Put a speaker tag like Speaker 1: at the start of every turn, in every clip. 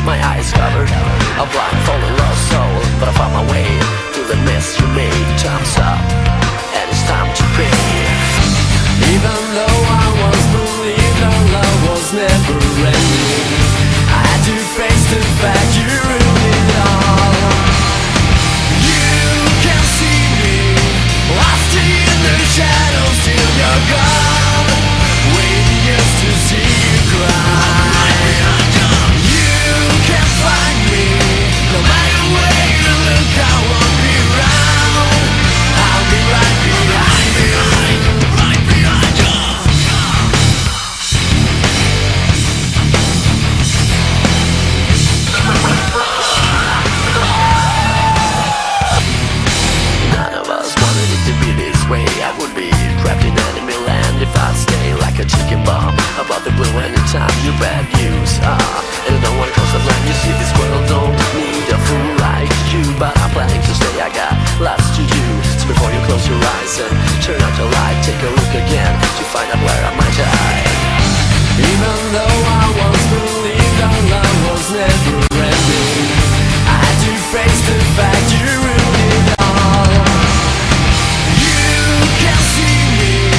Speaker 1: my eyes covered, a blindfolded lost soul. But I found my way through the mist you made. Time's up, and it's time to pay. Even though I once believed our love was never ending, I had to face the fact you ruined it all. You can see me, lost in the shadows till you're gone, waiting just to see you cry. You can find me, no matter where you look, I won't be around. I'll be right behind you, right behind you. None of us wanted it to be this way. I would be trapped in enemy land if I'd stay like a chicken bomb above the blue anytime you bad news. And no one cross the line. You see, this world don't need a fool like you, but I'm planning to stay. I got lots to do. So before you close your eyes and turn out the light, take a look again to find out where I might hide. Even though I once believed our love was never ending, I had to face the fact you ruined it all. You can see me,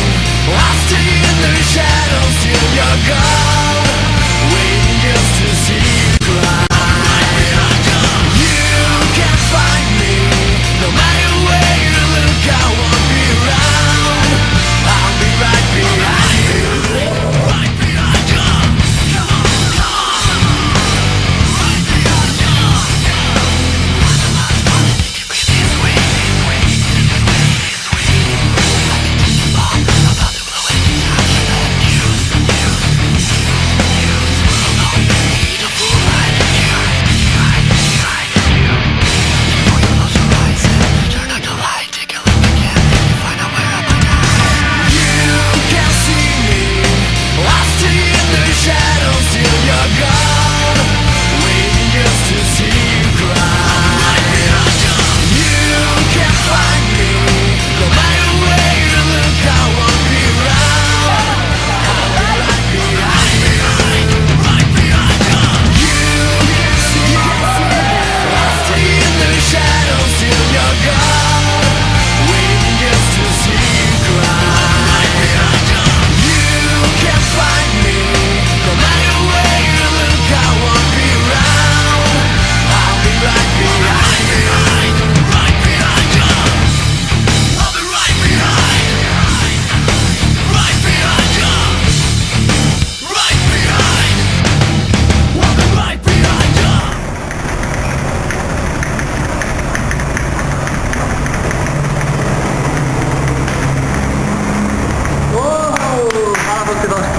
Speaker 1: lost in the shadows till you're gone, waiting just to see you cry. You can find me, no matter where you look, I won't be around. I'll be right behind you, right behind you. Come on, come on, right behind you.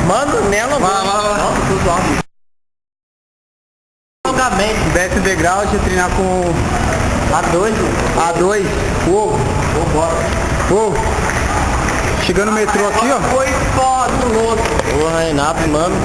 Speaker 2: Manda nela, mano. Tudo alto. Logamente, desce o degrau, deixa eu treinar com A2. Fogo. Vambora. Fogo. Chegando no metrô aqui, ó. Foi foda, louco. Porra, Renato, mano.